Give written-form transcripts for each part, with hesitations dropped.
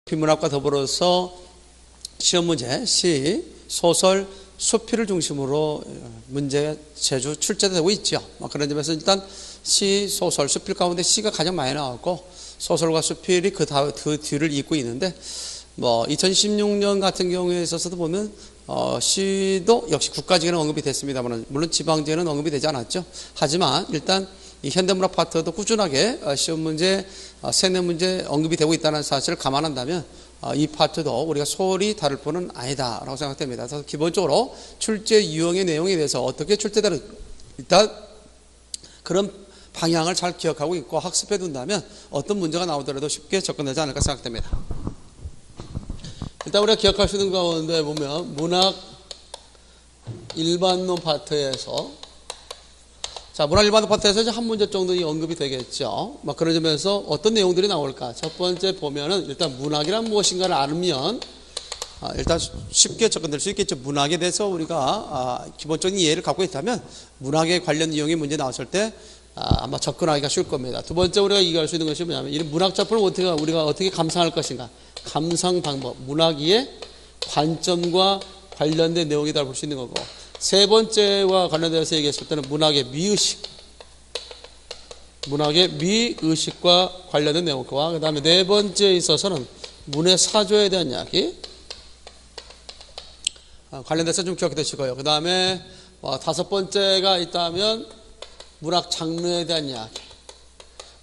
비문학과 더불어서 시험 문제, 시, 소설, 수필을 중심으로 문제 제주 출제되고 있죠. 그런 점에서 일단 시, 소설, 수필 가운데 시가 가장 많이 나왔고 소설과 수필이 그 뒤를 잇고 있는데 2016년 같은 경우에 있어서도 보면 시도 역시 국가직에는 언급이 됐습니다만 물론 지방직에는 언급이 되지 않았죠. 하지만 일단 이 현대문학 파트도 꾸준하게 시험 문제, 세뇌 문제 언급이 되고 있다는 사실을 감안한다면 이 파트도 우리가 소홀히 다룰 뿐은 아니다라고 생각됩니다. 그래서 기본적으로 출제 유형의 내용에 대해서 어떻게 출제되는 일단 그런 방향을 잘 기억하고 있고 학습해 둔다면 어떤 문제가 나오더라도 쉽게 접근되지 않을까 생각됩니다. 일단 우리가 기억할 수 있는 가운데 보면 문학 일반론 파트에서 문학 일반론 파트에서 이제 한 문제 정도 언급이 되겠죠. 그런 점에서 어떤 내용들이 나올까? 첫 번째 보면은 일단 문학이란 무엇인가를 알면 일단 쉽게 접근될 수 있겠죠. 문학에 대해서 우리가 기본적인 이해를 갖고 있다면 문학에 관련 내용의 문제 나왔을 때 아마 접근하기가 쉬울 겁니다. 두 번째 우리가 이해할 수 있는 것이 뭐냐면 이 문학 작품을 우리가 어떻게 감상할 것인가? 감상 방법, 문학의 관점과 관련된 내용이다 볼 수 있는 거고, 세 번째와 관련돼서 얘기했을 때는 문학의 미의식과 관련된 내용과 그 다음에 네 번째에 있어서는 문의 사조에 대한 이야기 관련돼서 좀 기억해 두시고요. 그 다음에 다섯 번째가 있다면 문학 장르에 대한 이야기.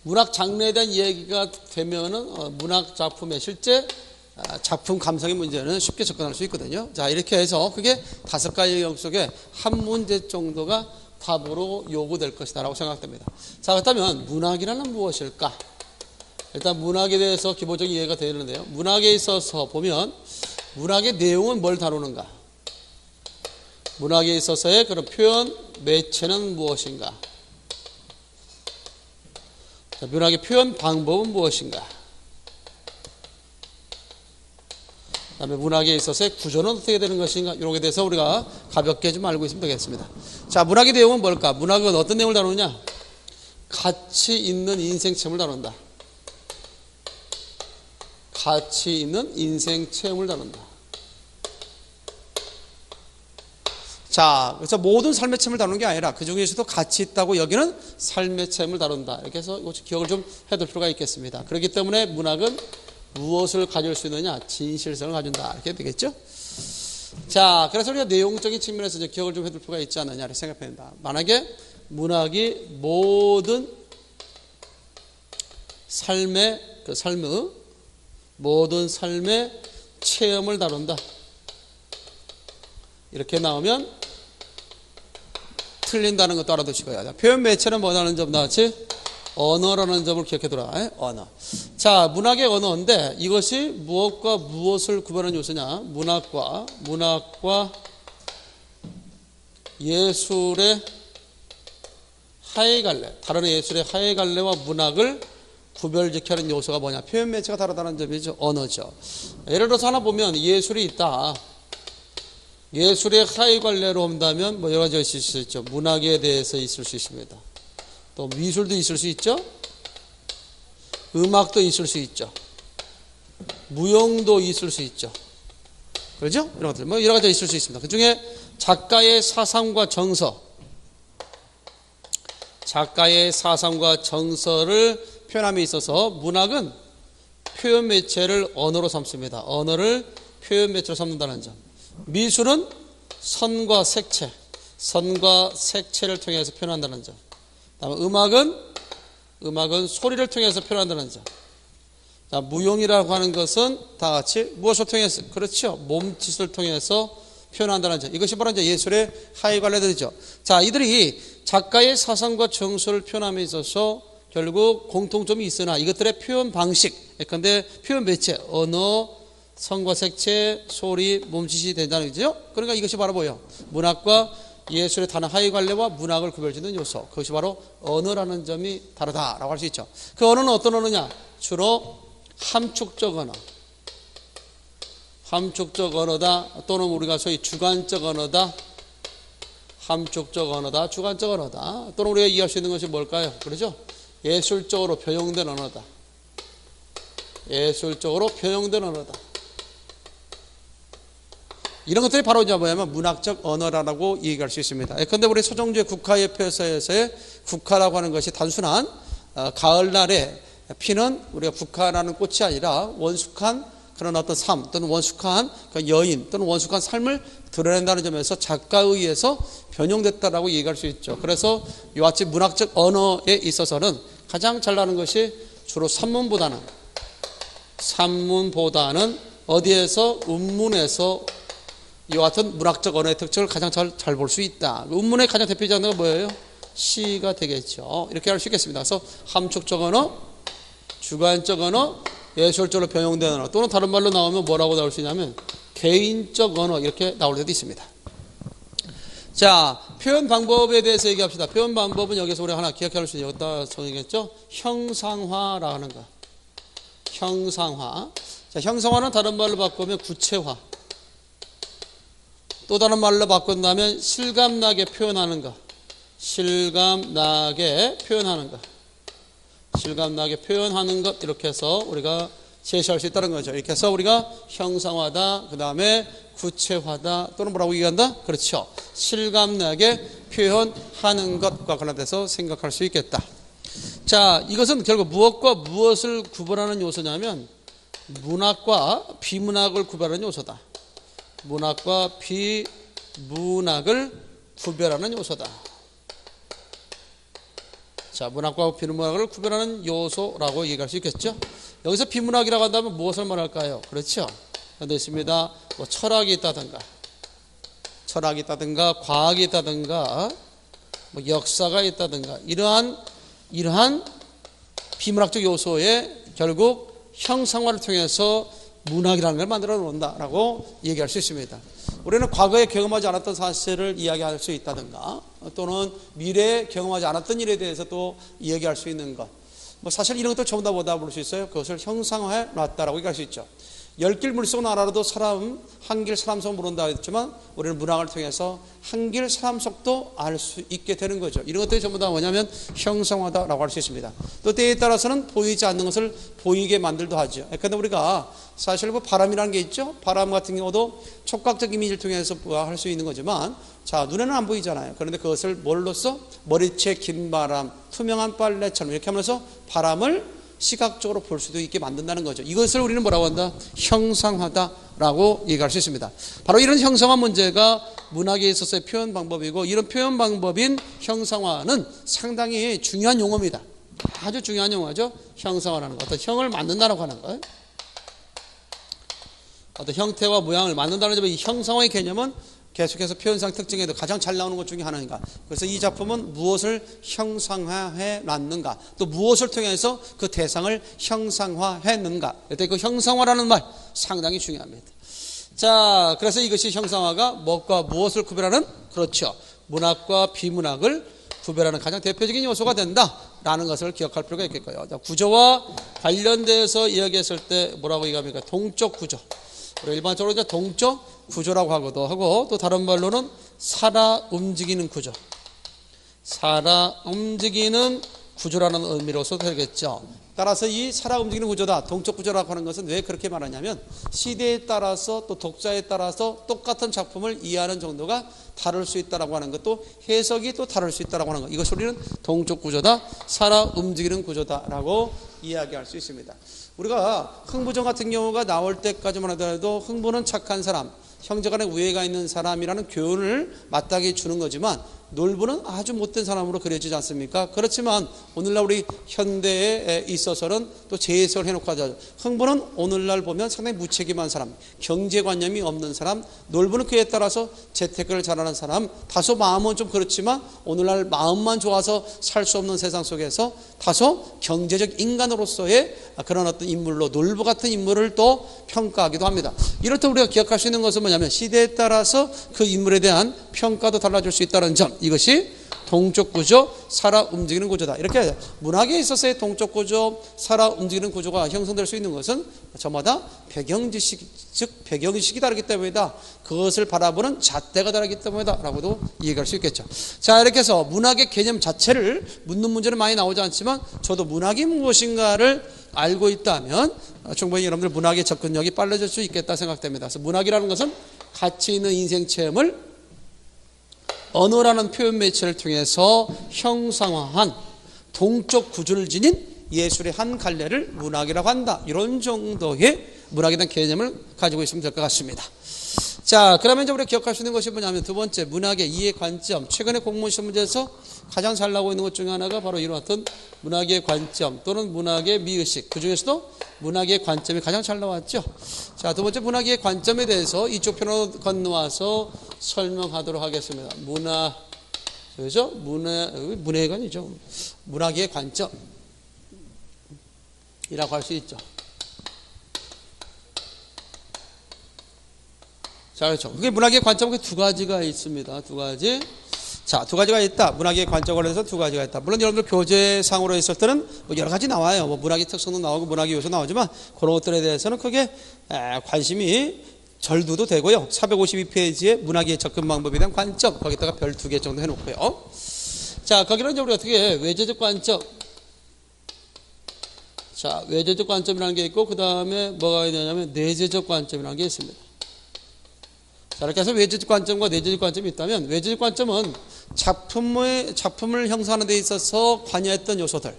문학 장르에 대한 이야기가 되면은 문학 작품의 실제 작품 감상의 문제는 쉽게 접근할 수 있거든요. 자, 이렇게 해서 그게 다섯 가지 내용 속에 한 문제 정도가 답으로 요구될 것이다라고 생각됩니다. 자, 그렇다면 문학이라는 무엇일까? 일단 문학에 대해서 기본적인 이해가 되는데요. 문학에 있어서 보면 문학의 내용은 뭘 다루는가? 문학에 있어서의 그런 표현 매체는 무엇인가? 자, 문학의 표현 방법은 무엇인가? 그 다음에 문학에 있어서의 구조는 어떻게 되는 것인가? 이런 것에 대해서 우리가 가볍게 좀 알고 있으면 되겠습니다. 자, 문학의 내용은 뭘까? 문학은 어떤 내용을 다루느냐? 가치 있는 인생 체험을 다룬다. 가치 있는 인생 체험을 다룬다. 자, 그래서 모든 삶의 체험을 다루는 게 아니라 그 중에서도 가치 있다고 여기는 삶의 체험을 다룬다. 이렇게 해서 기억을 좀 해둘 필요가 있겠습니다. 그렇기 때문에 문학은 무엇을 가질 수 있느냐? 진실성을 가진다. 이렇게 되겠죠? 자, 그래서 우리가 내용적인 측면에서 이제 기억을 좀 해둘 필요가 있지 않느냐 이렇게 생각합니다. 만약에 문학이 모든 모든 삶의 체험을 다룬다. 이렇게 나오면 틀린다는 것도 알아두시고요. 표현 매체는 뭐라는 점 나왔지? 언어라는 점을 기억해두라. 언어. 자, 문학의 언어인데 이것이 무엇과 무엇을 구별하는 요소냐? 문학과 예술의 하이갈래, 다른 예술의 하이갈래와 문학을 구별지켜하는 요소가 뭐냐? 표현 매체가 다르다는 점이죠. 언어죠. 예를 들어서 하나 보면 예술이 있다. 예술의 하이갈래로 한다면 여러 가지가 있을 수 있죠. 문학에 대해서 있을 수 있습니다. 또 미술도 있을 수 있죠. 음악도 있을 수 있죠. 무용도 있을 수 있죠. 그렇죠? 이런 것들 여러 가지가 있을 수 있습니다. 그 중에 작가의 사상과 정서를 표현함에 있어서 문학은 표현 매체를 언어로 삼습니다. 언어를 표현 매체로 삼는다는 점. 미술은 선과 색채를 통해서 표현한다는 점. 다음에 음악은 소리를 통해서 표현한다는 점. 자, 무용이라고 하는 것은 다 같이 무엇을 통해서? 그렇죠. 몸짓을 통해서 표현한다는 점. 이것이 바로 이제 예술의 하이갈래들이죠. 자, 이들이 작가의 사상과 정서를 표현함에 있어서 결국 공통점이 있으나 이것들의 표현 방식, 예컨대 표현 매체, 언어, 성과 색채, 소리, 몸짓이 된다는 거죠. 그러니까 이것이 바로 뭐예요? 문학과 예술의 다른 하이갈래와 문학을 구별짓는 요소. 그것이 바로 언어라는 점이 다르다라고 할 수 있죠. 그 언어는 어떤 언어냐? 주로 함축적 언어다. 또는 우리가 소위 주관적 언어다. 함축적 언어다. 주관적 언어다. 또는 우리가 이해할 수 있는 것이 뭘까요? 그렇죠? 예술적으로 표현된 언어다. 예술적으로 표현된 언어다. 이런 것들이 바로 이제 뭐냐면 문학적 언어라고 얘기할 수 있습니다. 그런데 우리 서정주의 국화협회에서의 국화라고 하는 것이 단순한 가을날에 피는 우리가 국화라는 꽃이 아니라 원숙한 그런 어떤 삶 또는 원숙한 그 여인 또는 원숙한 삶을 드러낸다는 점에서 작가에 의해서 변형됐다라고 얘기할 수 있죠. 그래서 이와 같이 문학적 언어에 있어서는 가장 잘 나는 것이 주로 산문보다는 어디에서 운문에서 이와 같은 문학적 언어의 특징을 가장 잘 볼 수 있다. 운문의 가장 대표적인 건 뭐예요? 시가 되겠죠. 이렇게 할 수 있겠습니다. 그래서 함축적 언어, 주관적 언어, 예술적으로 변형된 언어, 또는 다른 말로 나오면 뭐라고 나올 수 있냐면 개인적 언어, 이렇게 나올 때도 있습니다. 자, 표현 방법에 대해서 얘기합시다. 표현 방법은 여기서 우리가 하나 기억할 수 있는, 여기다 정의겠죠? 형상화라는 거. 형상화. 자, 형상화는 다른 말로 바꾸면 구체화. 또 다른 말로 바꾼다면 실감나게 표현하는 거. 실감나게 표현하는 것. 실감나게 표현하는 것. 이렇게 해서 우리가 제시할 수 있다는 거죠. 이렇게 해서 우리가 형상화다, 그 다음에 구체화다, 또는 뭐라고 얘기한다? 그렇죠. 실감나게 표현하는 것과 관련돼서 생각할 수 있겠다. 자, 이것은 결국 무엇과 무엇을 구분하는 요소냐면 문학과 비문학을 구별하는 요소다. 문학과 비문학을 구별하는 요소다. 자, 문학과 비문학을 구별하는 요소라고 얘기할 수 있겠죠. 여기서 비문학이라고 한다면 무엇을 말할까요? 그렇죠. 되어 있습니다. 뭐 철학이 있다든가 과학이 있다든가 뭐 역사가 있다든가 이러한 비문학적 요소에 결국 형상화를 통해서 문학이라는 걸 만들어 놓는다라고 얘기할 수 있습니다. 우리는 과거에 경험하지 않았던 사실을 이야기할 수 있다든가 또는 미래에 경험하지 않았던 일에 대해서 또 이야기할 수 있는 것, 뭐 사실 이런 것들 전부 다 뭐다 볼 수 있어요. 그것을 형상화해 놨다라고 얘기할 수 있죠. 10길 물속 알아도 사람 한길 사람 속 모른다 했지만 우리는 문학을 통해서 한길 사람 속도 알 수 있게 되는 거죠. 이런 것들이 전부 다 뭐냐면 형상화다라고 할 수 있습니다. 또 때에 따라서는 보이지 않는 것을 보이게 만들도 하죠. 그런데 우리가 사실 뭐 바람이라는 게 있죠. 바람 같은 경우도 촉각적 이미지를 통해서 할 수 있는 거지만 자, 눈에는 안 보이잖아요. 그런데 그것을 뭘로써 머리채 긴 바람, 투명한 빨래처럼 이렇게 하면서 바람을 시각적으로 볼 수도 있게 만든다는 거죠. 이것을 우리는 뭐라고 한다? 형상화다라고 얘기할 수 있습니다. 바로 이런 형상화 문제가 문학에 있어서의 표현 방법이고, 이런 표현 방법인 형상화는 상당히 중요한 용어입니다. 아주 중요한 용어죠. 형상화라는 것. 어떤 형을 만든다라고 하는 것. 어떤 형태와 모양을 만든다는 점의 이 형상화의 개념은 계속해서 표현상 특징에도 가장 잘 나오는 것 중에 하나인가. 그래서 이 작품은 무엇을 형상화해 놨는가, 또 무엇을 통해서 그 대상을 형상화했는가. 일단 그 형상화라는 말 상당히 중요합니다. 자, 그래서 이것이 형상화가 무엇과 무엇을 구별하는, 그렇죠, 문학과 비문학을 구별하는 가장 대표적인 요소가 된다라는 것을 기억할 필요가 있겠고요. 자, 구조와 관련돼서 이야기했을 때 뭐라고 얘기합니까? 동적 구조. 일반적으로 이제 동적 구조라고 하고도 하고, 또 다른 말로는 살아 움직이는 구조. 살아 움직이는 구조라는 의미로서 되겠죠. 따라서 이 살아 움직이는 구조다, 동적 구조라고 하는 것은 왜 그렇게 말하냐면 시대에 따라서 또 독자에 따라서 똑같은 작품을 이해하는 정도가 다를 수 있다라고 하는 것도, 해석이 또 다를 수 있다라고 하는 것, 이것을 우리는 동적 구조다, 살아 움직이는 구조다라고 이야기할 수 있습니다. 우리가 흥부전 같은 경우가 나올 때까지만 하더라도 흥부는 착한 사람, 형제간에 우애가 있는 사람이라는 교훈을 마땅히 주는 거지만 놀부는 아주 못된 사람으로 그려지지 않습니까? 그렇지만 오늘날 우리 현대에 있어서는 또 재해석을 해놓고 하죠. 흥부는 오늘날 보면 상당히 무책임한 사람, 경제관념이 없는 사람, 놀부는 그에 따라서 재테크를 잘하는 사람, 다소 마음은 좀 그렇지만 오늘날 마음만 좋아서 살 수 없는 세상 속에서 다소 경제적 인간으로서의 그런 어떤 인물로 놀부 같은 인물을 또 평가하기도 합니다. 이럴 때 우리가 기억할 수 있는 것은 뭐냐면 시대에 따라서 그 인물에 대한 평가도 달라질 수 있다는 점, 이것이 동적 구조, 살아 움직이는 구조다. 이렇게 문학에 있어서의 동적 구조, 살아 움직이는 구조가 형성될 수 있는 것은 저마다 배경지식, 즉 배경지식이 다르기 때문이다. 그것을 바라보는 잣대가 다르기 때문이다 라고도 얘기할 수 있겠죠. 자, 이렇게 해서 문학의 개념 자체를 묻는 문제는 많이 나오지 않지만 저도 문학이 무엇인가를 알고 있다면 충분히 여러분들 문학의 접근력이 빨라질 수 있겠다 생각됩니다. 그래서 문학이라는 것은 가치 있는 인생 체험을 언어라는 표현 매체를 통해서 형상화한 동적 구조를 지닌 예술의 한 갈래를 문학이라고 한다. 이런 정도의 문학에 대한 개념을 가지고 있으면 될 것 같습니다. 자, 그러면 이제 우리가 기억할 수 있는 것이 뭐냐면 두 번째, 문학의 이해 관점. 최근에 공무원 시험 문제에서 가장 잘 나오고 있는 것 중에 하나가 바로 이런 어떤 문학의 관점 또는 문학의 미의식. 그 중에서도 문학의 관점이 가장 잘 나왔죠. 자, 두 번째 문학의 관점에 대해서 이쪽 편으로 건너와서 설명하도록 하겠습니다. 그죠? 문해관이죠. 문학의 관점이라고 할 수 있죠. 자, 그렇죠. 그게 문학의 관점은 두 가지가 있습니다. 두 가지. 자, 두 가지가 있다. 문학의 관점에 관해서 두 가지가 있다. 물론 여러분들 교재상으로 있을 때는 뭐 여러 가지 나와요. 뭐 문학의 특성도 나오고 문학의 요소 나오지만 그런 것들에 대해서는 크게 관심이 절두도 되고요. 452페이지에 문학의 접근 방법에 대한 관점, 거기다가 별 2개 정도 해놓고요. 자, 거기는 이제 우리가 어떻게 외제적 관점. 자, 외제적 관점이라는 게 있고 그 다음에 뭐가 있냐면 내재적 관점이라는 게 있습니다. 자, 이렇게 해서 외제적 관점과 내재적 관점이 있다면 외제적 관점은 작품을 형성하는 데 있어서 관여했던 요소들,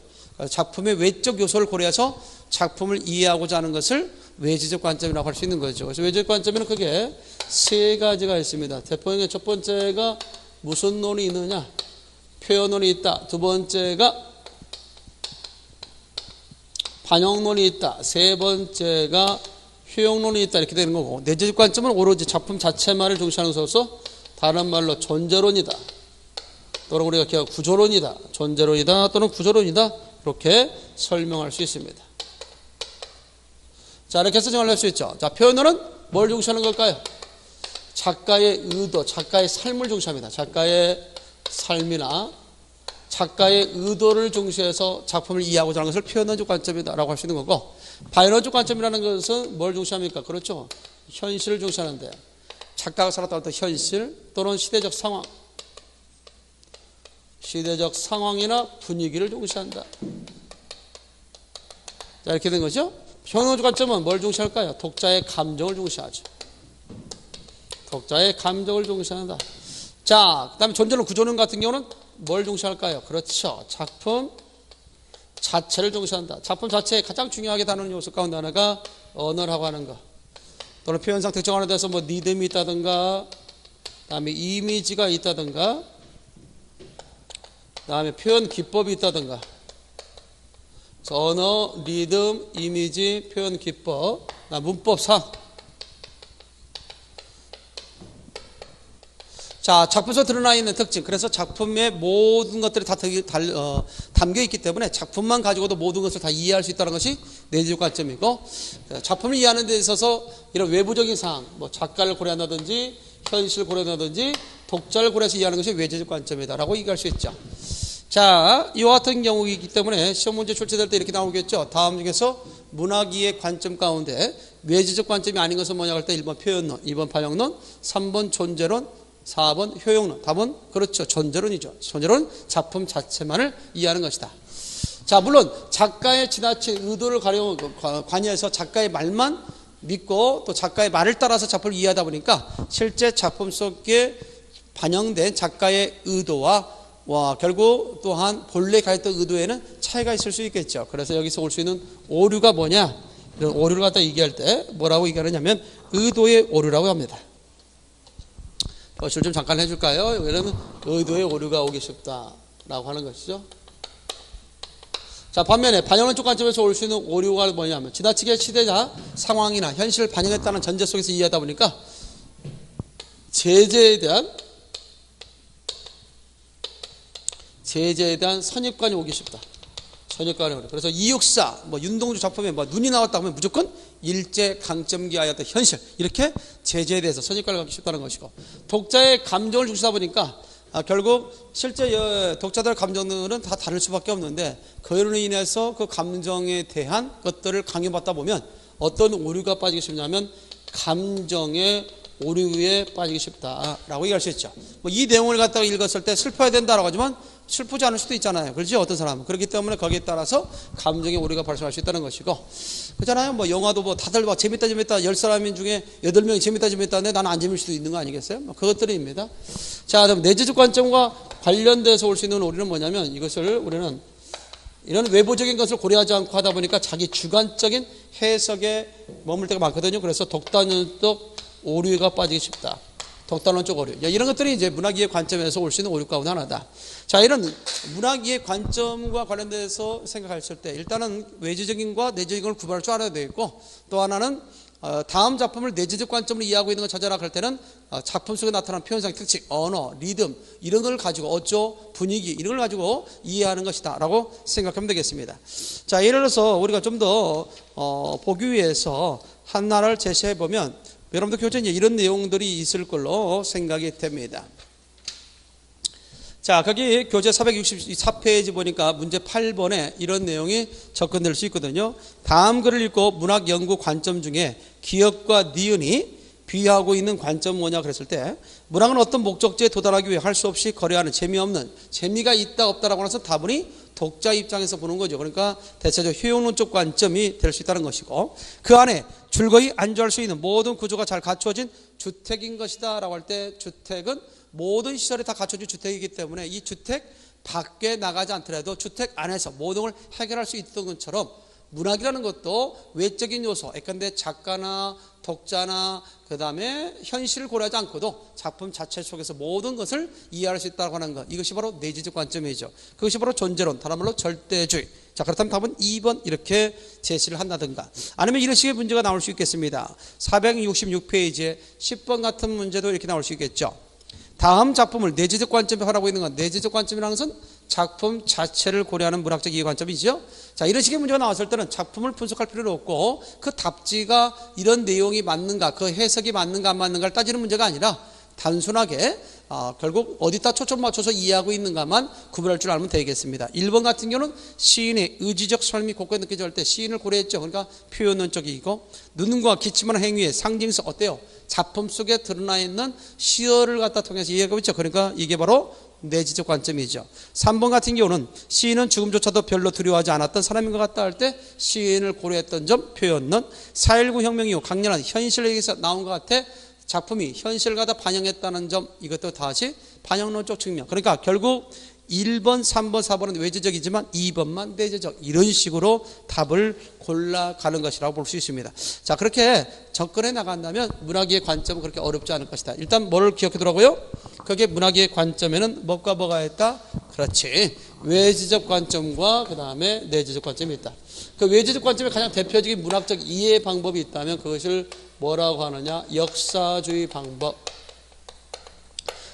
작품의 외적 요소를 고려해서 작품을 이해하고자 하는 것을 외제적 관점이라고 할 수 있는 거죠. 그래서 외제적 관점에는 크게 세 가지가 있습니다. 대표적인 첫 번째가 무슨 논이 있느냐? 표현론이 있다. 두 번째가 반영론이 있다. 세 번째가 효용론이 있다. 이렇게 되는 거고, 내재적 관점은 오로지 작품 자체만을 중시하는 것으로서 다른 말로 존재론이다. 또는 우리가 구조론이다. 존재론이다. 또는 구조론이다. 이렇게 설명할 수 있습니다. 자, 이렇게 해서 정의할 수 있죠. 자, 표현론은 뭘 중시하는 걸까요? 작가의 의도, 작가의 삶을 중시합니다. 작가의 삶이나 작가의 의도를 중시해서 작품을 이해하고자 하는 것을 표현론적 관점이다라고 할 수 있는 거고, 반영론적 관점이라는 것은 뭘 중시합니까? 그렇죠. 현실을 중시하는데 작가가 살았다 할 때 현실 또는 시대적 상황이나 분위기를 중시한다. 자, 이렇게 된 거죠. 표현론적 관점은 뭘 중시할까요? 독자의 감정을 중시하죠. 독자의 감정을 중시한다. 자, 그 다음에 존재론 구조론 같은 경우는 뭘 중시할까요? 그렇죠. 작품 자체를 중시한다. 작품 자체에 가장 중요하게 다루는 요소 가운데 하나가 언어라고 하는 것. 또는 표현상 특정하는 데서 뭐 리듬이 있다든가, 그 다음에 이미지가 있다든가, 그 다음에 표현 기법이 있다든가. 언어, 리듬, 이미지, 표현 기법, 문법상. 자, 작품에서 드러나 있는 특징. 그래서 작품의 모든 것들이 다 담겨 있기 때문에 작품만 가지고도 모든 것을 다 이해할 수 있다는 것이 내재적 관점이고, 작품을 이해하는 데 있어서 이런 외부적인 사항, 뭐 작가를 고려한다든지 현실을 고려한다든지 독자를 고려해서 이해하는 것이 외재적 관점이다라고 얘기할 수 있죠. 자, 이와 같은 경우이기 때문에 시험 문제 출제될 때 이렇게 나오겠죠. 다음 중에서 문학이의 관점 가운데 외재적 관점이 아닌 것은 뭐냐고 할 때 1번 표현론, 2번 반영론, 3번 존재론, 4번 효용론. 답은 그렇죠. 존재론이죠. 존재론은 작품 자체만을 이해하는 것이다. 자, 물론 작가의 지나친 의도를 관여해서 작가의 말만 믿고 또 작가의 말을 따라서 작품을 이해하다 보니까 실제 작품 속에 반영된 작가의 의도와 결국 또한 본래 가졌던 의도에는 차이가 있을 수 있겠죠. 그래서 여기서 올 수 있는 오류가 뭐냐? 이런 오류를 갖다 얘기할 때 뭐라고 얘기하느냐면 의도의 오류라고 합니다. 좀 잠깐 해줄까요? 왜냐면 의도의 오류가 오기 쉽다라고 하는 것이죠. 자, 반면에 반영론 쪽 관점에서 올 수 있는 오류가 뭐냐면 지나치게 시대나 상황이나 현실을 반영했다는 전제 속에서 이해하다 보니까 제재에 대한 선입관이 오기 쉽다. 선입관이 오래. 그래서 이육사, 윤동주 작품에 눈이 나왔다 하면 무조건 일제 강점기하였던 현실, 이렇게 제재에 대해서 선입관을 갖기 쉽다는 것이고, 독자의 감정을 중시하다 보니까 결국 실제 독자들의 감정들은 다 다를 수밖에 없는데 그로 인해서 그 감정에 대한 것들을 강요받다 보면 어떤 오류가 빠지기 쉽냐면 감정의 오류에 빠지기 쉽다라고 얘기할 수 있죠. 이 내용을 갖다가 읽었을 때 슬퍼야 된다라고 하지만 슬프지 않을 수도 있잖아요. 그렇죠? 어떤 사람은. 그렇기 때문에 거기에 따라서 감정의 오류가 발생할 수 있다는 것이고. 그렇잖아요. 뭐 영화도 뭐 다들 막 재밌다 10사람 중에 8명이 재밌다 하는데 나는 안 재밌을 수도 있는 거 아니겠어요? 뭐 그것들입니다. 자, 그럼 내재적 관점과 관련돼서 올 수 있는 오류는 뭐냐면 이것을 우리는 이런 외부적인 것을 고려하지 않고 하다 보니까 자기 주관적인 해석에 머물 때가 많거든요. 그래서 독단연적 오류가 빠지기 쉽다. 독단론적 오류. 이런 것들이 이제 문학이해 관점에서 올 수 있는 오류 가운데 하나다. 자, 이런 문학이해 관점과 관련돼서 생각했을 때 일단은 외지적인과 내재적인 걸 구분할 줄 알아야 되겠고, 또 하나는 다음 작품을 내재적 관점으로 이해하고 있는 걸 찾아라 할 때는 작품 속에 나타나는 표현상 특징, 언어, 리듬 이런 걸 가지고 어조, 분위기 이런 걸 가지고 이해하는 것이다 라고 생각하면 되겠습니다. 자, 예를 들어서 우리가 좀 더 보기 위해서 하나를 제시해 보면 여러분들 교재에 이런 내용들이 있을 걸로 생각이 됩니다. 자, 거기 교재 464페이지 보니까 문제 8번에 이런 내용이 접근될 수 있거든요. 다음 글을 읽고 문학 연구 관점 중에 기억과 니은이 비하하고 있는 관점은 뭐냐 그랬을 때, 문학은 어떤 목적지에 도달하기 위해 할 수 없이 거래하는 재미없는, 재미가 있다 없다라고 해서 다분히 독자 입장에서 보는 거죠. 그러니까 대체적으로 효용론적 관점이 될 수 있다는 것이고, 그 안에 즐거이 안주할 수 있는 모든 구조가 잘 갖추어진 주택인 것이다 라고 할 때, 주택은 모든 시설이 다 갖춰진 주택이기 때문에 이 주택 밖에 나가지 않더라도 주택 안에서 모든 걸 해결할 수 있던 것처럼 문학이라는 것도 외적인 요소, 예컨대 작가나 독자나 그 다음에 현실을 고려하지 않고도 작품 자체 속에서 모든 것을 이해할 수 있다고 하는 것, 이것이 바로 내재적 관점이죠. 그것이 바로 존재론, 다른 말로 절대주의. 자, 그렇다면 답은 2번 이렇게 제시를 한다든가, 아니면 이런 식의 문제가 나올 수 있겠습니다. 466페이지에 10번 같은 문제도 이렇게 나올 수 있겠죠. 다음 작품을 내재적 관점에 하라고 있는 건, 내재적 관점이라는 것은 작품 자체를 고려하는 문학적 이해 관점이죠. 자, 이런 식의 문제가 나왔을 때는 작품을 분석할 필요는 없고 그 답지가 이런 내용이 맞는가, 그 해석이 맞는가 안 맞는가를 따지는 문제가 아니라 단순하게 결국 어디다 초점 맞춰서 이해하고 있는가만 구분할 줄 알면 되겠습니다. 1번 같은 경우는 시인의 의지적 삶이 곳곳에 느껴질 때 시인을 고려했죠. 그러니까 표현론적이고, 눈과 기침하는 행위의 상징성 어때요? 작품 속에 드러나 있는 시어를 갖다 통해서 이해하고 있죠. 그러니까 이게 바로 내재적 관점이죠. 3번 같은 경우는 시인은 죽음조차도 별로 두려워하지 않았던 사람인 것 같다 할 때 시인을 고려했던 점, 표현론. 4.19 혁명 이후 강렬한 현실에서 나온 것 같아 작품이 현실을 갖다 반영했다는 점, 이것도 다시 반영론적 측면. 그러니까 결국 1번, 3번, 4번은 외재적이지만 2번만 내재적, 이런 식으로 답을 골라가는 것이라고 볼 수 있습니다. 자, 그렇게 접근해 나간다면 문학의 관점은 그렇게 어렵지 않을 것이다. 일단 뭘 기억하더라고요? 그게 문학의 관점에는 뭐가 뭐가 있다? 그렇지, 외재적 관점과 그 다음에 내재적 관점이 있다. 그 외재적 관점의 가장 대표적인 문학적 이해 방법이 있다면 그것을 뭐라고 하느냐? 역사주의 방법.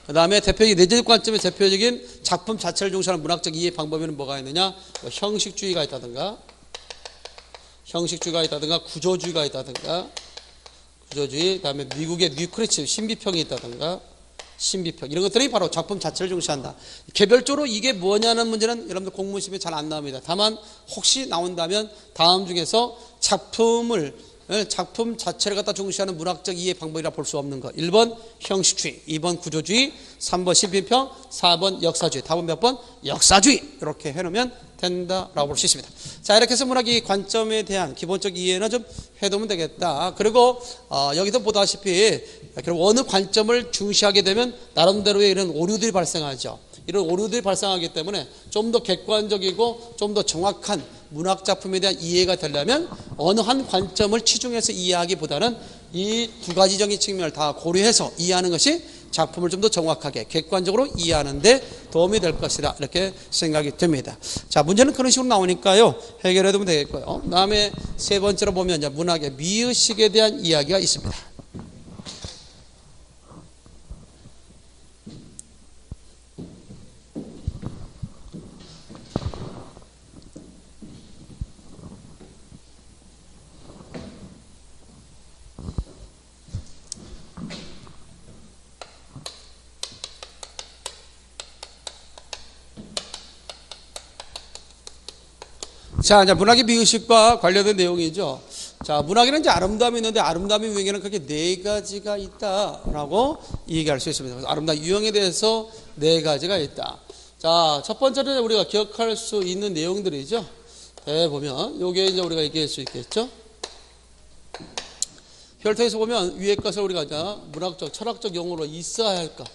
그 다음에 대표적인 내재적 관점의 대표적인 작품 자체를 중시하는 문학적 이해 방법에는 뭐가 있느냐? 뭐 형식주의가 있다든가, 구조주의가 있다든가, 구조주의, 그 다음에 미국의 뉴크리츠 신비평이 있다든가, 신비평, 이런 것들이 바로 작품 자체를 중시한다. 개별적으로 이게 뭐냐는 문제는 여러분들 공문 시험에 잘 안 나옵니다. 다만 혹시 나온다면 다음 중에서 작품 자체를 갖다 중시하는 문학적 이해 방법이라 볼 수 없는 것. 1번 형식주의, 2번 구조주의, 3번 신비평, 4번 역사주의. 답은 몇 번? 역사주의. 이렇게 해놓으면 된다라고 볼 수 있습니다. 자, 이렇게 해서 문학의 관점에 대한 기본적 이해는 좀 해두면 되겠다. 그리고 여기서 보다시피 결국 어느 관점을 중시하게 되면 나름대로의 이런 오류들이 발생하죠. 이런 오류들이 발생하기 때문에 좀 더 객관적이고 좀 더 정확한 문학 작품에 대한 이해가 되려면 어느 한 관점을 치중해서 이해하기보다는 이 두 가지적인 측면을 다 고려해서 이해하는 것이 작품을 좀 더 정확하게 객관적으로 이해하는 데 도움이 될 것이다, 이렇게 생각이 됩니다. 자, 문제는 그런 식으로 나오니까요, 해결해 두면 되겠고요. 다음에 세 번째로 보면 이제 문학의 미의식에 대한 이야기가 있습니다. 자, 이제 문학의 미의식과 관련된 내용이죠. 자, 문학에는 이제 아름다움이 있는데 아름다움의 유형에는 크게 네 가지가 있다라고 얘기할 수 있습니다. 그래서 아름다움 유형에 대해서 네 가지가 있다. 자, 첫 번째는 우리가 기억할 수 있는 내용들이죠. 보면 요게 이제 우리가 얘기할 수 있겠죠. 혈통에서 보면 위에 것을 우리가 이제 문학적, 철학적 용어로 있어야 할 것,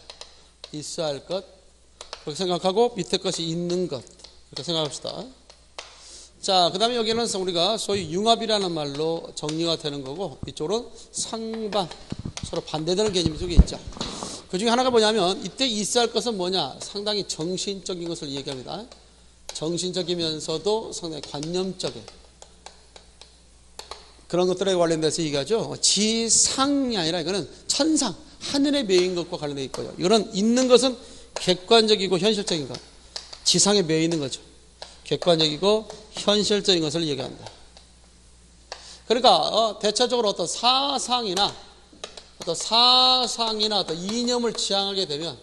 있어야 할 것 그렇게 생각하고 밑에 것이 있는 것 이렇게 생각합시다. 자, 그 다음에 여기는 우리가 소위 융합이라는 말로 정리가 되는 거고 이쪽으로는 상반, 서로 반대되는 개념이 쪽에 있죠. 그 중에 하나가 뭐냐면 이때 있어야 할 것은 뭐냐, 상당히 정신적인 것을 얘기합니다. 정신적이면서도 상당히 관념적인 그런 것들에 관련돼서 얘기하죠. 지상이 아니라 이거는 천상, 하늘에 매인 것과 관련되어 있고요. 이거는 있는 것은 객관적이고 현실적인 것, 지상에 매여 있는 거죠. 객관적이고 현실적인 것을 얘기합니다. 그러니까 대체적으로 어떤 사상이나 어떤 이념을 지향하게 되면,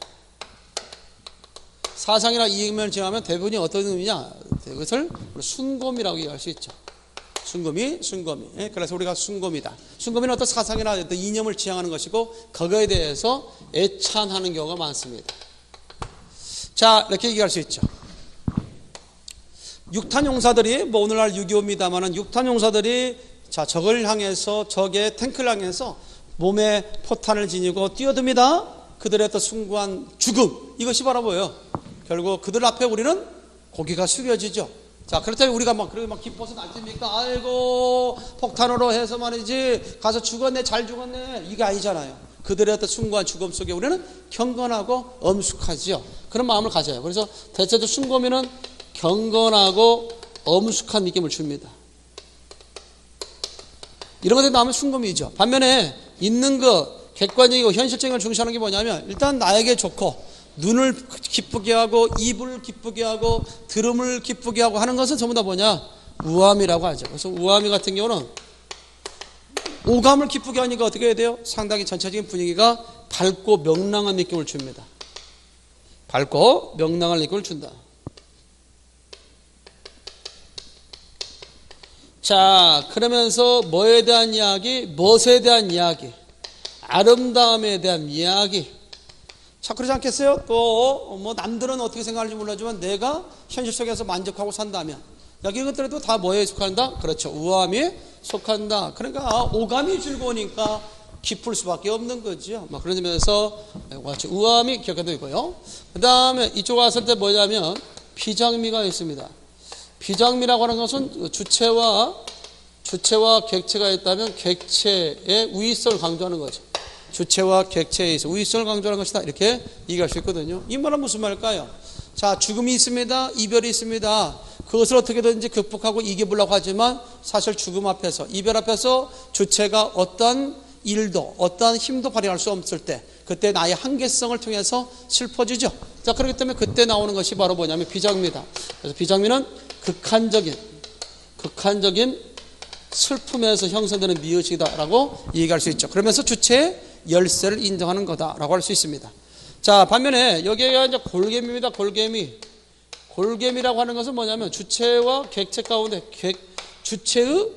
사상이나 이념을 지향하면 대부분이 어떤 의미냐, 이것을 순곰이라고 얘기할 수 있죠. 순곰이. 그래서 우리가 순곰이다. 순곰이는 어떤 사상이나 어떤 이념을 지향하는 것이고 거기에 대해서 애찬하는 경우가 많습니다. 자, 이렇게 얘기할 수 있죠. 육탄 용사들이 오늘날 6.25입니다만은 육탄 용사들이 자, 적을 향해서, 적의 탱크를 향해서 몸에 포탄을 지니고 뛰어듭니다. 그들의 또 숭고한 죽음, 이것이 바로 뭐예요? 결국 그들 앞에 우리는 고개가 숙여지죠. 자, 그렇다면 우리가 그렇게 기뻐서 날뛰니까 아이고 폭탄으로 해서 말이지 가서 죽었네, 잘 죽었네, 이게 아니잖아요. 그들의 어떤 숭고한 죽음 속에 우리는 경건하고 엄숙하지요. 그런 마음을 가져요. 그래서 대체적으로 순검이는 경건하고 엄숙한 느낌을 줍니다. 이런 것들이 나오면 순검이죠. 반면에 있는 것, 객관적이고 현실적인 걸 중시하는 게 뭐냐면 일단 나에게 좋고 눈을 기쁘게 하고 입을 기쁘게 하고 들음을 기쁘게 하고 하는 것은 전부 다 뭐냐? 우암이라고 하죠. 그래서 우암이 같은 경우는 오감을 기쁘게 하니까 어떻게 해야 돼요? 상당히 전체적인 분위기가 밝고 명랑한 느낌을 줍니다. 밝고 명랑한 느낌을 준다. 자, 그러면서 뭐에 대한 이야기? 멋에 대한 이야기, 아름다움에 대한 이야기. 자, 그러지 않겠어요? 또 남들은 어떻게 생각할지 몰라지만 내가 현실 속에서 만족하고 산다면 여기 이것들도 다 뭐에 속한다? 그렇죠, 우암에 속한다. 그러니까 오감이 즐거우니까 기쁠 수밖에 없는 거죠. 그런 점에서 우암이 기억해도 있고요. 그 다음에 이쪽 왔을 때 뭐냐면 비장미가 있습니다. 비장미라고 하는 것은 주체와 객체가 있다면 객체의 우위성을 강조하는 거죠. 주체와 객체에 있어 우위성을 강조하는 것이다, 이렇게 얘기할 수 있거든요. 이 말은 무슨 말일까요? 자, 죽음이 있습니다. 이별이 있습니다. 그것을 어떻게든지 극복하고 이겨보려고 하지만 사실 죽음 앞에서, 이별 앞에서 주체가 어떠한 일도 어떠한 힘도 발휘할 수 없을 때 그때 나의 한계성을 통해서 슬퍼지죠. 자, 그렇기 때문에 그때 나오는 것이 바로 뭐냐면 비장미다. 그래서 비장미는 극한적인 슬픔에서 형성되는 미의식이다라고 얘기할 수 있죠. 그러면서 주체의 열쇠를 인정하는 거다라고 할 수 있습니다. 자, 반면에 여기가 이제 골개미입니다. 골개미라고 하는 것은 뭐냐면 주체와 객체 가운데 주체의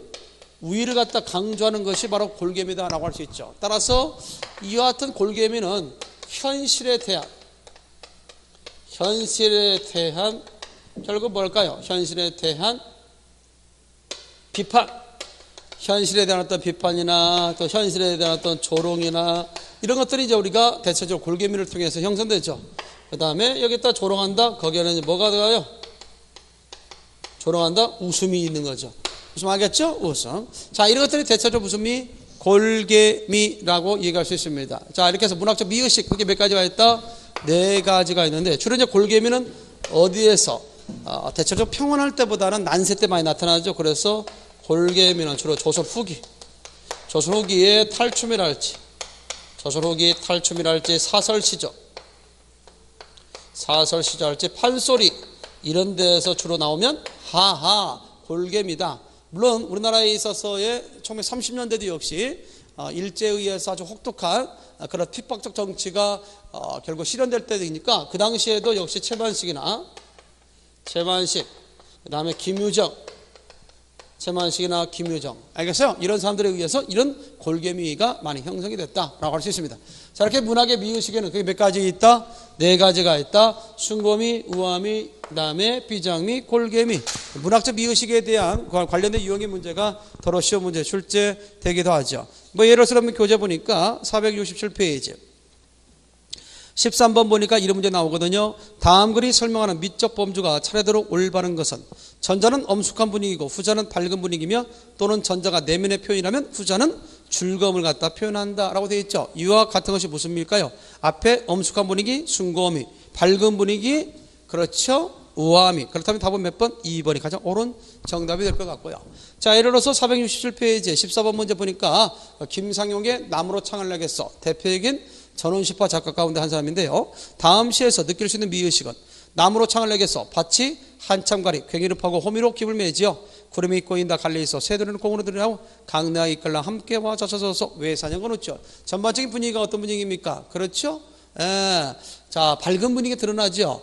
우위를 갖다 강조하는 것이 바로 골개미다라고 할 수 있죠. 따라서 이와 같은 골개미는 현실에 대한 결국 뭘까요? 현실에 대한 비판, 현실에 대한 어떤 비판이나 또 현실에 대한 어떤 조롱이나 이런 것들이 이제 우리가 대체적으로 골개미를 통해서 형성되죠. 그 다음에 여기다 조롱한다. 거기에는 뭐가 들어가요? 조롱한다. 웃음이 있는 거죠. 웃음 알겠죠? 웃음. 자, 이런 것들이 대체적으로 무슨 미? 골개미라고 얘기할 수 있습니다. 자, 이렇게 해서 문학적 미의식, 그게 몇 가지가 있다? 4가지가 있는데 주로 이제 골개미는 어디에서 대체적으로 평온할 때보다는 난세 때 많이 나타나죠. 그래서 골개미는 주로 조선 후기의 탈춤이랄지 사설 시절할지 판소리 이런 데서 주로 나오면 하하 골개미다. 물론 우리나라에 있어서의 1930년대도 역시 일제에 의해서 아주 혹독한 그런 핍박적 정치가 결국 실현될 때이니까 그 당시에도 역시 최만식, 그 다음에 김유정, 알겠어요? 이런 사람들에 의해서 이런 골개미가 많이 형성이 됐다라고 할 수 있습니다. 자, 이렇게 문학의 미의식에는 그게 몇 가지 있다? 네 가지가 있다. 순고미, 우아미, 그다음에 비장미, 골개미. 문학적 미의식에 대한 관련된 유형의 문제가 더러 시험 문제 출제되기도 하죠. 뭐 예를 들어서 교재 보니까 467페이지 13번 보니까 이런 문제 나오거든요. 다음 글이 설명하는 미적 범주가 차례대로 올바른 것은 전자는 엄숙한 분위기고 후자는 밝은 분위기며 또는 전자가 내면의 표현이라면 후자는 즐거움을 갖다 표현한다 라고 되어 있죠. 이와 같은 것이 무슨 미일까요? 앞에 엄숙한 분위기 순고미, 밝은 분위기 그렇죠, 우아미. 그렇다면 답은 몇 번? 2번이 가장 옳은 정답이 될 것 같고요. 자, 예를 들어서 467페이지 14번 문제 보니까 김상용의 나무로 창을 내겠어 대표적인 전원시파 작가 가운데 한 사람인데요. 다음 시에서 느낄 수 있는 미의식은 나무로 창을 내겠어 밭이 한참 가리 괭이를 파고 호미로 깁을 매지요. 구름이 꼬인다 갈래 있어 새들은 공으로 들으라고 강내와 이끌라 함께 와 젖혀져서 외사냥건 웃죠. 전반적인 분위기가 어떤 분위기입니까? 그렇죠? 자, 밝은 분위기가 드러나죠.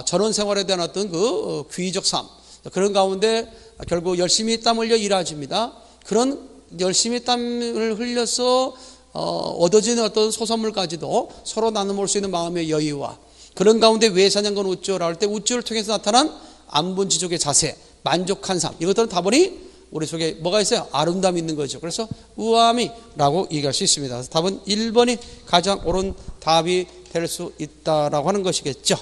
전원 생활에 대한 어떤 그 귀의적 삶 그런 가운데 결국 열심히 땀 흘려 일하십니다. 그런 열심히 땀을 흘려서 얻어지는 어떤 소선물까지도 서로 나눠볼 수 있는 마음의 여유와 그런 가운데 외사냥건 웃죠라 할 때 웃죠를 통해서 나타난 안분지족의 자세, 만족한 삶 이것들은 다분히 우리 속에 뭐가 있어요? 아름다움이 있는 거죠. 그래서 우아미라고 얘기할 수 있습니다. 그래서 답은 1번이 가장 옳은 답이 될 수 있다라고 하는 것이겠죠.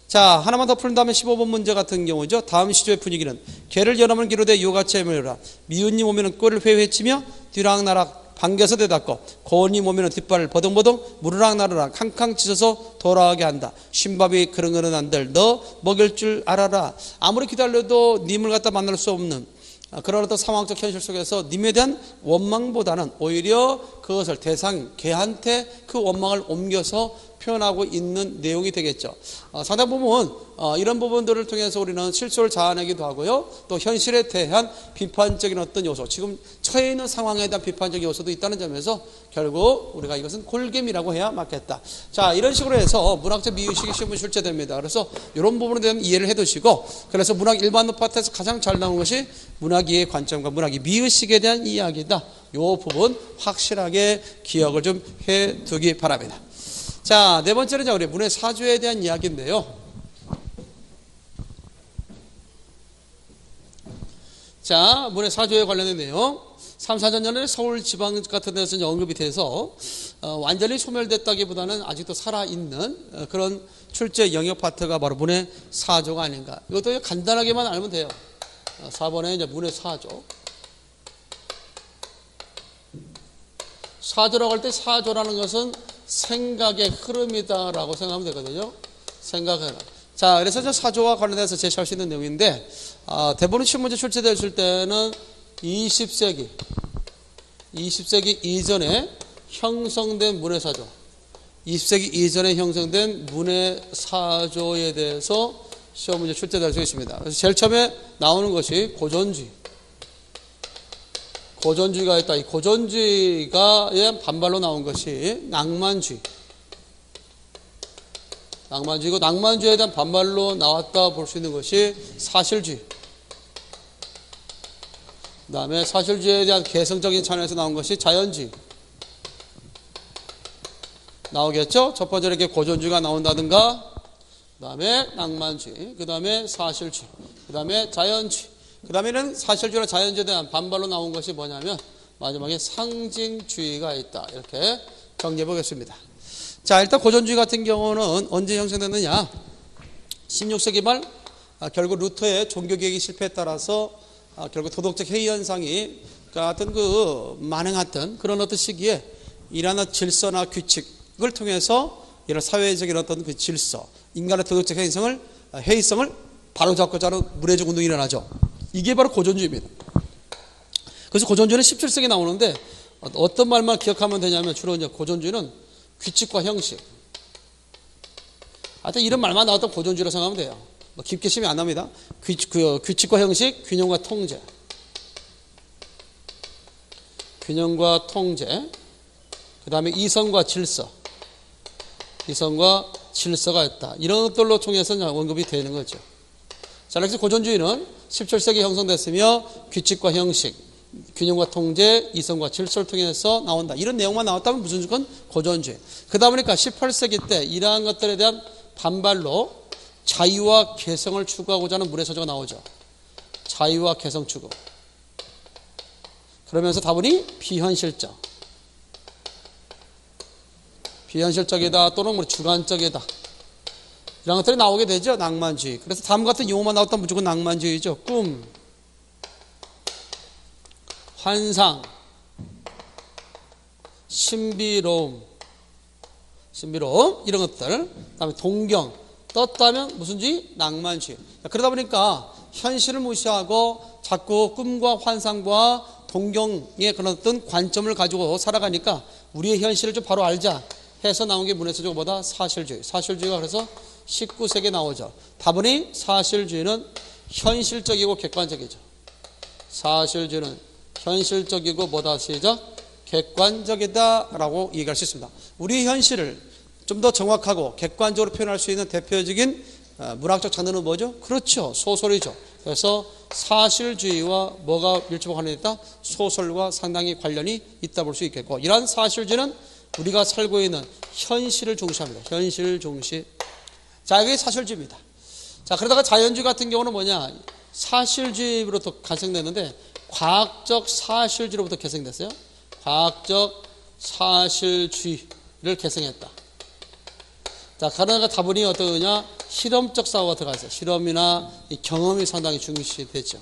자, 하나만 더 푸른 다음에 15번 문제 같은 경우죠. 다음 시조의 분위기는 개를 연하면 기로되 요같이 해물라 미운님 오면은 꼴을 회회치며 뒤락나락 반겨서 대답고 고운님 오면은 뒷발을 버둥버둥 무르락 나르락 캉캉 짖어서 돌아가게 한다. 신밥이 그릉그릉 안들 너 먹일 줄 알아라. 아무리 기다려도 님을 갖다 만날 수 없는 그런 어떤 상황적 현실 속에서 님에 대한 원망보다는 오히려 그것을 대상 개한테 그 원망을 옮겨서 표현하고 있는 내용이 되겠죠. 상당 부분 이런 부분들을 통해서 우리는 실수를 자아내기도 하고요. 또 현실에 대한 비판적인 어떤 요소 지금 처해 있는 상황에 대한 비판적인 요소도 있다는 점에서 결국 우리가 이것은 골개미라고 해야 맞겠다. 자, 이런 식으로 해서 문학적 미의식이 시험에 출제됩니다. 그래서 이런 부분에 대한 이해를 해두시고 그래서 문학 일반어 파트에서 가장 잘 나오는 것이 문학이의 관점과 문학이 미의식에 대한 이야기다. 이 부분 확실하게 기억을 좀 해두기 바랍니다. 자, 네 번째는 우리 문의 사조에 대한 이야기인데요. 자, 문의 사조에 관련된 내용. 3, 4년 전에 서울 지방 같은 데서 언급이 돼서 완전히 소멸됐다기보다는 아직도 살아있는 그런 출제 영역 파트가 바로 문의 사조가 아닌가. 이것도 간단하게만 알면 돼요. 4번에 이제 문의 사조. 사조라고 할 때 사조라는 것은 생각의 흐름이다라고 생각하면 되거든요. 생각의 흐름. 자, 그래서 저 사조와 관련해서 제시할 수 있는 내용인데 대부분 시험 문제 출제됐을 때는 20세기 이전에 형성된 문해사조 20세기 이전에 형성된 문해사조에 대해서 시험 문제 출제될 수 있습니다. 그래서 제일 처음에 나오는 것이 고전주의가 있다. 이 고전주의가의 반발로 나온 것이 낭만주의고 낭만주의에 대한 반발로 나왔다 볼 수 있는 것이 사실주의. 그 다음에 사실주의에 대한 개성적인 차원에서 나온 것이 자연주의. 나오겠죠? 첫 번째로 이렇게 고전주의가 나온다든가, 그 다음에 낭만주의, 그 다음에 사실주의, 그 다음에 자연주의. 그 다음에는 사실주의나 자연주의에 대한 반발로 나온 것이 뭐냐면 마지막에 상징주의가 있다. 이렇게 정리해 보겠습니다. 자, 일단 고전주의 같은 경우는 언제 형성됐느냐? 16세기 말 결국 루터의 종교개혁이 실패에 따라서 결국 도덕적 해이 현상이 같은 만행했던 그런 어떤 시기에 이러한 질서나 규칙을 통해서 이런 사회적인 어떤 그 질서, 인간의 도덕적 해이성을 바로잡고자 하는 문해적 운동이 일어나죠. 이게 바로 고전주의입니다. 그래서 고전주의는 17세기 나오는데 어떤 말만 기억하면 되냐면 주로 이제 고전주의는 규칙과 형식. 하여튼 이런 말만 나왔던 고전주의라고 생각하면 돼요. 뭐 깊게 심이 안 납니다. 규칙과 형식, 균형과 통제. 균형과 통제. 그 다음에 이성과 질서. 이성과 질서가 있다. 이런 것들로 통해서 언급이 되는 거죠. 자, 그래서 고전주의는 17세기 형성됐으며 규칙과 형식, 균형과 통제, 이성과 질서를 통해서 나온다. 이런 내용만 나왔다면 무슨 조건? 고전주의. 그러다 보니까 18세기 때 이러한 것들에 대한 반발로 자유와 개성을 추구하고자 하는 문해서조가 나오죠. 자유와 개성 추구. 그러면서 다분히 비현실적. 비현실적이다 또는 주관적이다. 이런 것들이 나오게 되죠. 낭만주의. 그래서 다음 같은 용어만 나왔다면 무조건 낭만주의죠. 꿈, 환상, 신비로움 이런 것들. 그다음에 동경, 떴다면 무슨 주의? 낭만주의. 그러다 보니까 현실을 무시하고 자꾸 꿈과 환상과 동경의 그런 어떤 관점을 가지고 살아가니까 우리의 현실을 좀 바로 알자 해서 나온 게 문해서조가 뭐다? 사실주의. 사실주의가 그래서 19세기에 나오죠. 다분히 사실주의는 현실적이고 객관적이죠. 사실주의는 현실적이고 뭐다? 시작. 객관적이다라고 얘기할 수 있습니다. 우리 현실을 좀 더 정확하고 객관적으로 표현할 수 있는 대표적인 문학적 장르는 뭐죠? 그렇죠. 소설이죠. 그래서 사실주의와 뭐가 밀접하게 관련있다? 소설과 상당히 관련이 있다 볼 수 있겠고, 이러한 사실주의는 우리가 살고 있는 현실을 중시합니다. 현실 중시. 자, 이게 사실주의입니다. 자, 그러다가 자연주의 같은 경우는 뭐냐? 사실주의로부터 발생됐는데 과학적 사실주의로부터 개성됐어요. 과학적 사실주의를 개성했다. 자, 가능한 다분히 어떠냐? 실험적 사고가 들어가서 실험이나 경험이 상당히 중시되죠.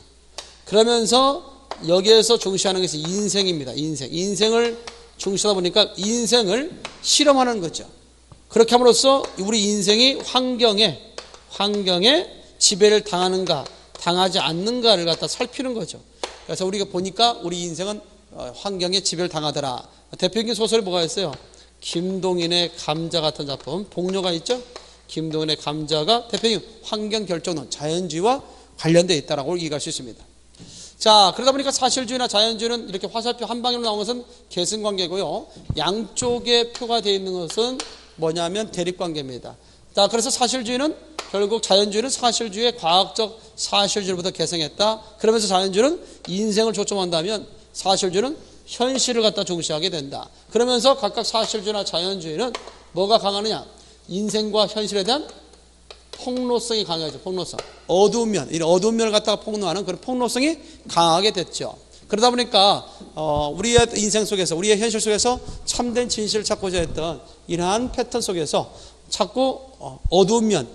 그러면서 여기에서 중시하는 것이 인생입니다. 인생을 중시하다 보니까 인생을 실험하는 거죠. 그렇게 함으로써 우리 인생이 환경에 지배를 당하는가, 당하지 않는가를 갖다 살피는 거죠. 그래서 우리가 보니까 우리 인생은 환경에 지배를 당하더라. 대표적인 소설이 뭐가 있어요? 김동인의 감자 같은 작품, 복료가 있죠? 김동인의 감자가 대표적인 환경결정론, 자연주의와 관련되어 있다고 얘기할 수 있습니다. 자, 그러다 보니까 사실주의나 자연주의는 이렇게 화살표 한 방향으로 나온 것은 계승관계고요. 양쪽에 표가 되어 있는 것은 뭐냐면 대립관계입니다. 자, 그래서 사실주의는 결국 자연주의는 사실주의의 과학적 사실주의로부터 개성했다. 그러면서 자연주의는 인생을 초점한다면 사실주의는 현실을 갖다 중시하게 된다. 그러면서 각각 사실주의나 자연주의는 뭐가 강하느냐? 인생과 현실에 대한 폭로성이 강하죠. 폭로성. 어두운 면, 이 어두운 면을 갖다가 폭로하는 그런 폭로성이 강하게 됐죠. 그러다 보니까 우리의 인생 속에서, 우리의 현실 속에서 참된 진실을 찾고자 했던 이러한 패턴 속에서 자꾸 어두운 면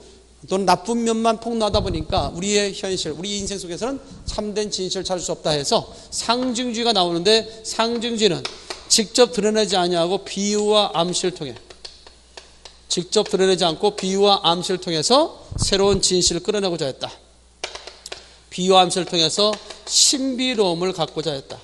또는 나쁜 면만 폭로하다 보니까 우리의 현실, 우리 인생 속에서는 참된 진실을 찾을 수 없다 해서 상징주의가 나오는데, 상징주의는 직접 드러내지 아니하고 비유와 암시를 통해, 직접 드러내지 않고 비유와 암시를 통해서 새로운 진실을 끌어내고자 했다. 비유와 암시를 통해서 신비로움을 갖고자 했다.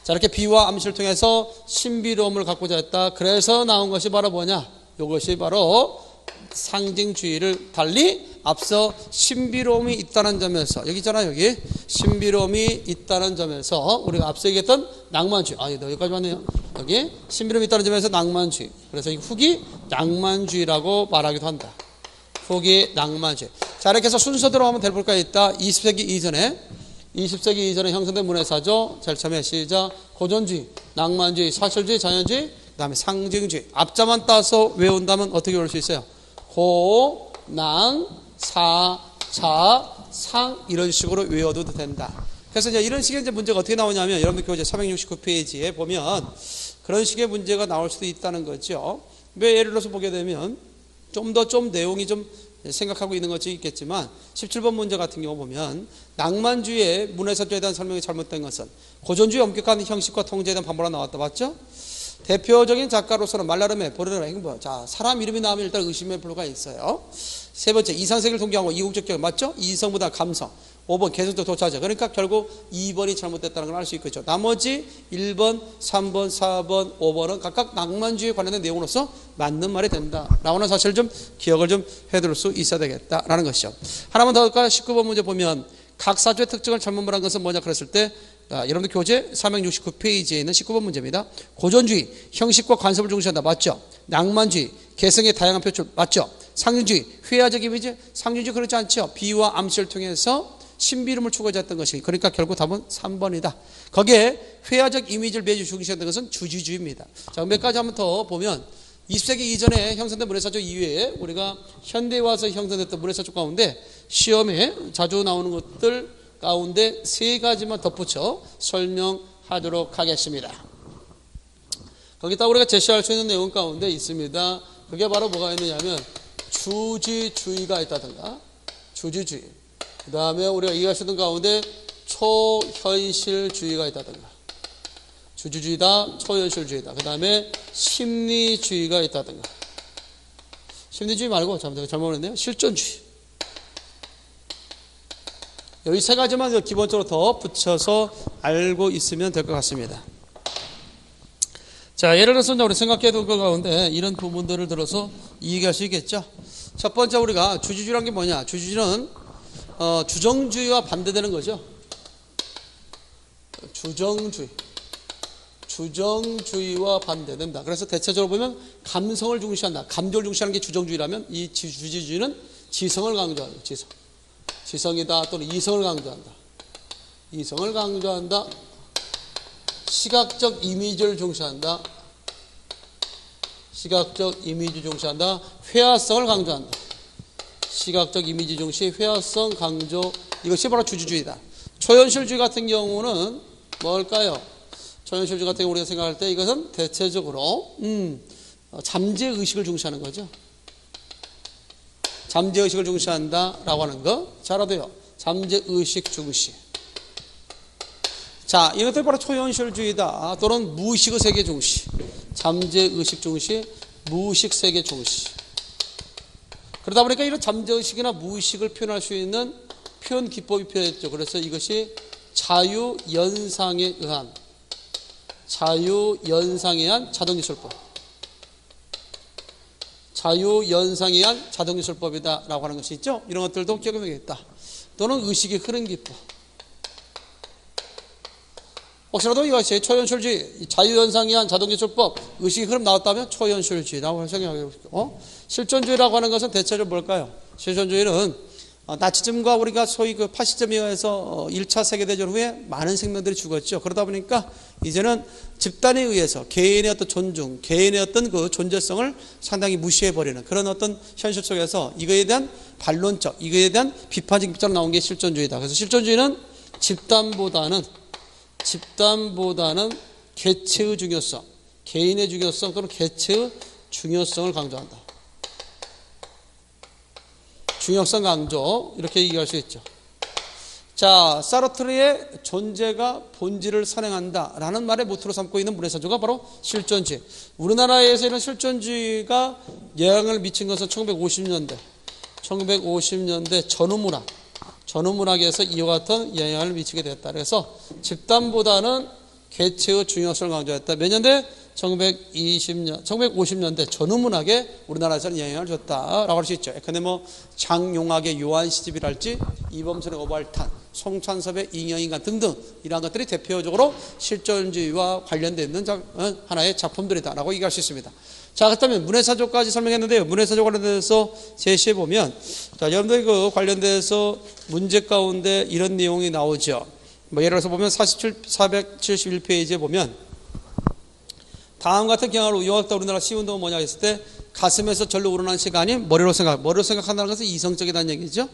자, 이렇게 비유와 암시를 통해서 신비로움을 갖고자 했다. 그래서 나온 것이 바로 뭐냐? 이것이 바로 상징주의를 달리 앞서 신비로움이 있다는 점에서, 여기 있잖아요. 여기 신비로움이 있다는 점에서 우리가 앞서 얘기했던 낭만주의, 여기까지 왔네요. 여기 신비로움이 있다는 점에서 낭만주의, 그래서 이 후기 낭만주의라고 말하기도 한다. 후기 낭만주의. 자, 이렇게 해서 순서대로 하면 될 볼까 있다. 20세기 이전에 형성된 문해사죠. 제일 처음에 시작. 고전주의, 낭만주의, 사실주의, 자연주의, 그 다음에 상징주의. 앞자만 따서 외운다면 어떻게 외울 수 있어요? 고, 낭, 사, 자, 상 이런 식으로 외워도 된다. 그래서 이제 이런 식의 문제가 어떻게 나오냐면, 여러분들 교재 369페이지에 보면 그런 식의 문제가 나올 수도 있다는 거죠. 왜 예를 들어서 보게 되면 좀 내용이 좀 생각하고 있는 것이 있겠지만 17번 문제 같은 경우 보면 낭만주의의 문해사조에 대한 설명이 잘못된 것은 고전주의 엄격한 형식과 통제에 대한 반발이 나왔다. 맞죠? 대표적인 작가로서는 말라르메, 보르르, 행보. 자, 사람 이름이 나오면 일단 의심의 필요가 있어요. 세 번째, 이상세계를 통계하고 이국적 격 맞죠? 이성보다 감성. 5번, 개성적 도차죠. 그러니까 결국 2번이 잘못됐다는 걸 알 수 있겠죠. 나머지 1번, 3번, 4번, 5번은 각각 낭만주의에 관련된 내용으로서 맞는 말이 된다. 라고는 사실 좀 기억을 좀 해둘 수 있어야 되겠다라는 것이죠. 하나만 더 할까요? 19번 문제 보면 각 사조의 특징을 잘못 말한 것은 뭐냐 그랬을 때, 여러분들 교재 369페이지에 있는 19번 문제입니다. 고전주의, 형식과 관습을 중시한다. 맞죠? 낭만주의, 개성의 다양한 표출. 맞죠? 상징주의, 회화적 이미지. 상징주의 그렇지 않죠? 비유와 암시를 통해서 신비름을 추구하자 했던 것이, 그러니까 결국 답은 3번이다. 거기에 회화적 이미지를 매주 중시했던 것은 주지주의입니다. 자, 몇 가지 한번 더 보면 20세기 이전에 형성된 문해사조 이외에 우리가 현대에 와서 형성됐던 문해사조 가운데 시험에 자주 나오는 것들 가운데 3가지만 덧붙여 설명하도록 하겠습니다. 거기다 우리가 제시할 수 있는 내용 가운데 있습니다. 그게 바로 뭐가 있느냐면 주지주의가 있다든가, 주지주의. 그 다음에 우리가 이해할 수 있는 가운데 초현실주의가 있다든가, 주지주의다, 초현실주의다. 그 다음에 심리주의가 있다든가, 심리주의 말고 잘못했네요. 실존주의. 여기 3가지만 기본적으로 더 붙여서 알고 있으면 될 것 같습니다. 자, 예를 들어서 우리 생각해둔 것 가운데 이런 부분들을 들어서 이해할 수 있겠죠. 첫 번째, 우리가 주지주의란 게 뭐냐? 주지주의는 주정주의와 반대되는 거죠. 주정주의와 반대된다. 그래서 대체적으로 보면 감성을 중시한다, 감정을 중시하는 게 주정주의라면, 이 주지주의는 지성을 강조한다. 지성이다, 또는 이성을 강조한다. 이성을 강조한다. 시각적 이미지를 중시한다. 시각적 이미지 중시한다. 회화성을 강조한다. 시각적 이미지 중시, 회화성 강조. 이것이 바로 주지주의다. 초현실주의 같은 경우는 뭘까요? 초현실주의 같은 경우 우리가 생각할 때 이것은 대체적으로 잠재의식을 중시하는 거죠. 잠재의식을 중시한다라고 하는 거 잘 알아둬요. 잠재의식 중시. 자, 이것들이 바로 초현실주의다, 또는 무의식의 세계 중시. 잠재의식 중시, 무의식 세계 중시. 그러다 보니까 이런 잠재의식이나 무의식을 표현할 수 있는 표현 기법이 필요했죠. 그래서 이것이 자유연상에 의한 자동기술법. 자유연상에 의한 자동기술법이다 라고 하는 것이 있죠. 이런 것들도 기억해야겠다. 또는 의식의 흐름 기법. 혹시라도 이것이 초현실주의, 자유연상에 의한 자동기술법, 의식의 흐름 나왔다면 초현실주의라고 생각해보십시오. 실존주의라고 하는 것은 대체로 뭘까요? 실존주의는 나치즘과 우리가 소위 그 파시즘에 의해서 1차 세계대전 후에 많은 생명들이 죽었죠. 그러다 보니까 이제는 집단에 의해서 개인의 어떤 존중, 개인의 어떤 그 존재성을 상당히 무시해버리는 그런 어떤 현실 속에서 이거에 대한 반론적, 이거에 대한 비판적 입장으로 나온 게 실존주의다. 그래서 실존주의는 집단보다는 개체의 중요성, 개인의 중요성 또는 개체의 중요성을 강조한다. 중요성 강조, 이렇게 얘기할 수 있죠. 자, 사르트르의 존재가 본질을 선행한다라는 말의 모토로 삼고 있는 문해사조가 바로 실존주의. 우리나라에서 이런 실존주의가 영향을 미친 것은 1950년대 전후문학에서 이와 같은 영향을 미치게 됐다. 그래서 집단보다는 개체의 중요성을 강조했다. 몇 년대? 1950년대 전후문학에 우리나라에서는 영향을 줬다라고 할 수 있죠. 근데 뭐 장용학의 요한시집이랄지, 이범선의 오발탄, 송찬섭의 잉여인간 등등 이러한 것들이 대표적으로 실존주의와 관련되어 있는 하나의 작품들이다라고 얘기할 수 있습니다. 자, 그렇다면 문해사조까지 설명했는데요. 문해사조 관련돼서 제시해 보면, 자, 여러분들 그 관련돼서 문제 가운데 이런 내용이 나오죠. 뭐 예를 들어서 보면 471페이지에 보면 다음 같은 경우로 유학다 우리나라 시운동은 뭐냐 했을 때 가슴에서 절로 우러나는 시간이 머리로 생각한다는 것은 이성적이라는 얘기죠.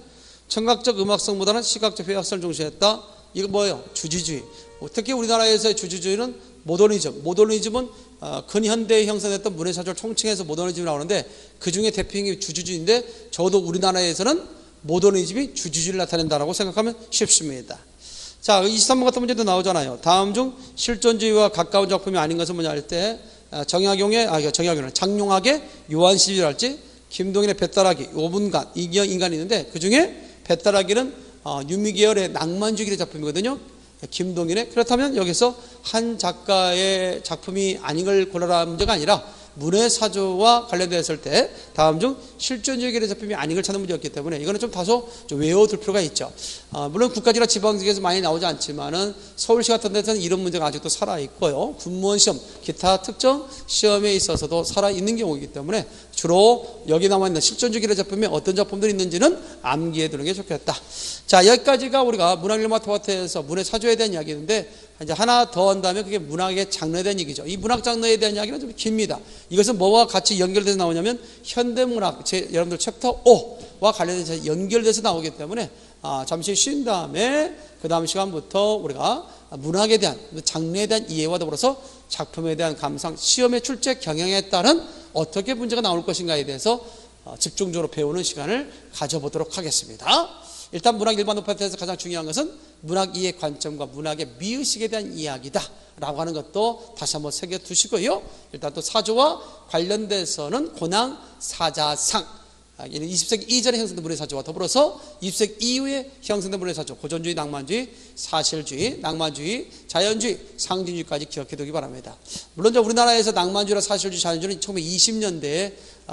청각적 음악성보다는 시각적 회화성을 중시했다. 이거 뭐예요? 주지주의. 특히 우리나라에서의 주지주의는 모더니즘은 근현대에 형성됐던 문해사조를 총칭해서 모더니즘이 나오는데 그 중에 대표적인 게 주지주의인데 저도 우리나라에서는 모더니즘이 주지주의를 나타낸다라고 생각하면 쉽습니다. 자, 23번 같은 문제도 나오잖아요. 다음 중 실존주의와 가까운 작품이 아닌 것은 뭐냐 할 때 장용학의 요한시집이랄지, 김동인의 배따라기, 5분간, 인간이 있는데 그 중에 배따라기는 유미계열의 낭만주의 작품이거든요. 김동인의. 그렇다면 여기서 한 작가의 작품이 아닌 걸 골라라 문제가 아니라 문의 사조와 관련되었을 때 다음 중 실존주의 계례 작품이 아닌 걸 찾는 문제였기 때문에 이거는 좀 다소 좀 외워둘 필요가 있죠. 물론 국가지나 지방직에서 많이 나오지 않지만은 서울시 같은 데서는 이런 문제가 아직도 살아있고요. 군무원 시험, 기타 특정 시험에 있어서도 살아있는 경우이기 때문에 주로 여기 남아있는 실존주의 계례 작품에 어떤 작품들이 있는지는 암기해 두는 게 좋겠다. 자, 여기까지가 우리가 문학 일마토 파트에서 문의 사조에 대한 이야기인데 이제 하나 더 한 다음에 그게 문학의 장르에 대한 얘기죠. 이 문학 장르에 대한 이야기는 좀 깁니다. 이것은 뭐와 같이 연결돼서 나오냐면 현대문학, 여러분들 챕터 5와 관련해서 연결돼서 나오기 때문에 잠시 쉰 다음에 그 다음 시간부터 우리가 문학에 대한 장르에 대한 이해와 더불어서 작품에 대한 감상, 시험의 출제 경향에 따른 어떻게 문제가 나올 것인가에 대해서 집중적으로 배우는 시간을 가져보도록 하겠습니다. 일단 문학 일반 파트에서 가장 중요한 것은 문학 이해 관점과 문학의 미의식에 대한 이야기다 라고 하는 것도 다시 한번 새겨두시고요. 일단 또 사조와 관련돼서는 고난 사자상, 20세기 이전에 형성된 문의 사조와 더불어서 20세기 이후에 형성된 문의 사조, 고전주의, 낭만주의, 사실주의, 낭만주의, 자연주의, 상징주의까지 기억해두기 바랍니다. 물론 우리나라에서 낭만주의나 사실주의, 자연주의는 1920년대에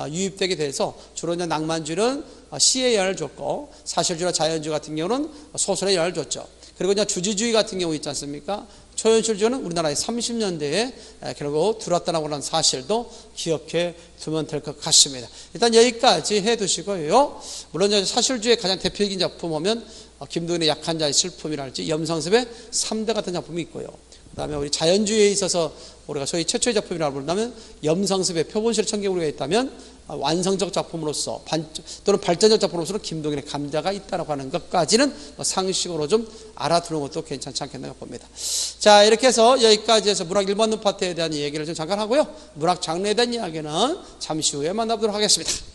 유입되게 돼서 주로 이제 낭만주의는 시에 영향을 줬고 사실주의나 자연주의 같은 경우는 소설에 영향을 줬죠. 그리고 이제 주지주의 같은 경우 있지 않습니까? 초현실주의는 우리나라의 30년대에 결국 들어왔다라고 하는 사실도 기억해 두면 될 것 같습니다. 일단 여기까지 해 두시고요. 물론 이제 사실주의의 가장 대표적인 작품 보면 김도인의 약한 자의 슬픔이랄지 염상섭의 3대 같은 작품이 있고요. 그 다음에 우리 자연주의에 있어서 우리가 소위 최초의 작품이라고 부른다면 염상섭의 표본실 청개구리가 있다면 완성적 작품으로서 또는 발전적 작품으로서는 김동인의 감자가 있다라고 하는 것까지는 상식으로 좀 알아두는 것도 괜찮지 않겠나 봅니다. 자, 이렇게 해서 여기까지 해서 문학 일반론 파트에 대한 얘기를 좀 잠깐 하고요. 문학 장르에 대한 이야기는 잠시 후에 만나보도록 하겠습니다.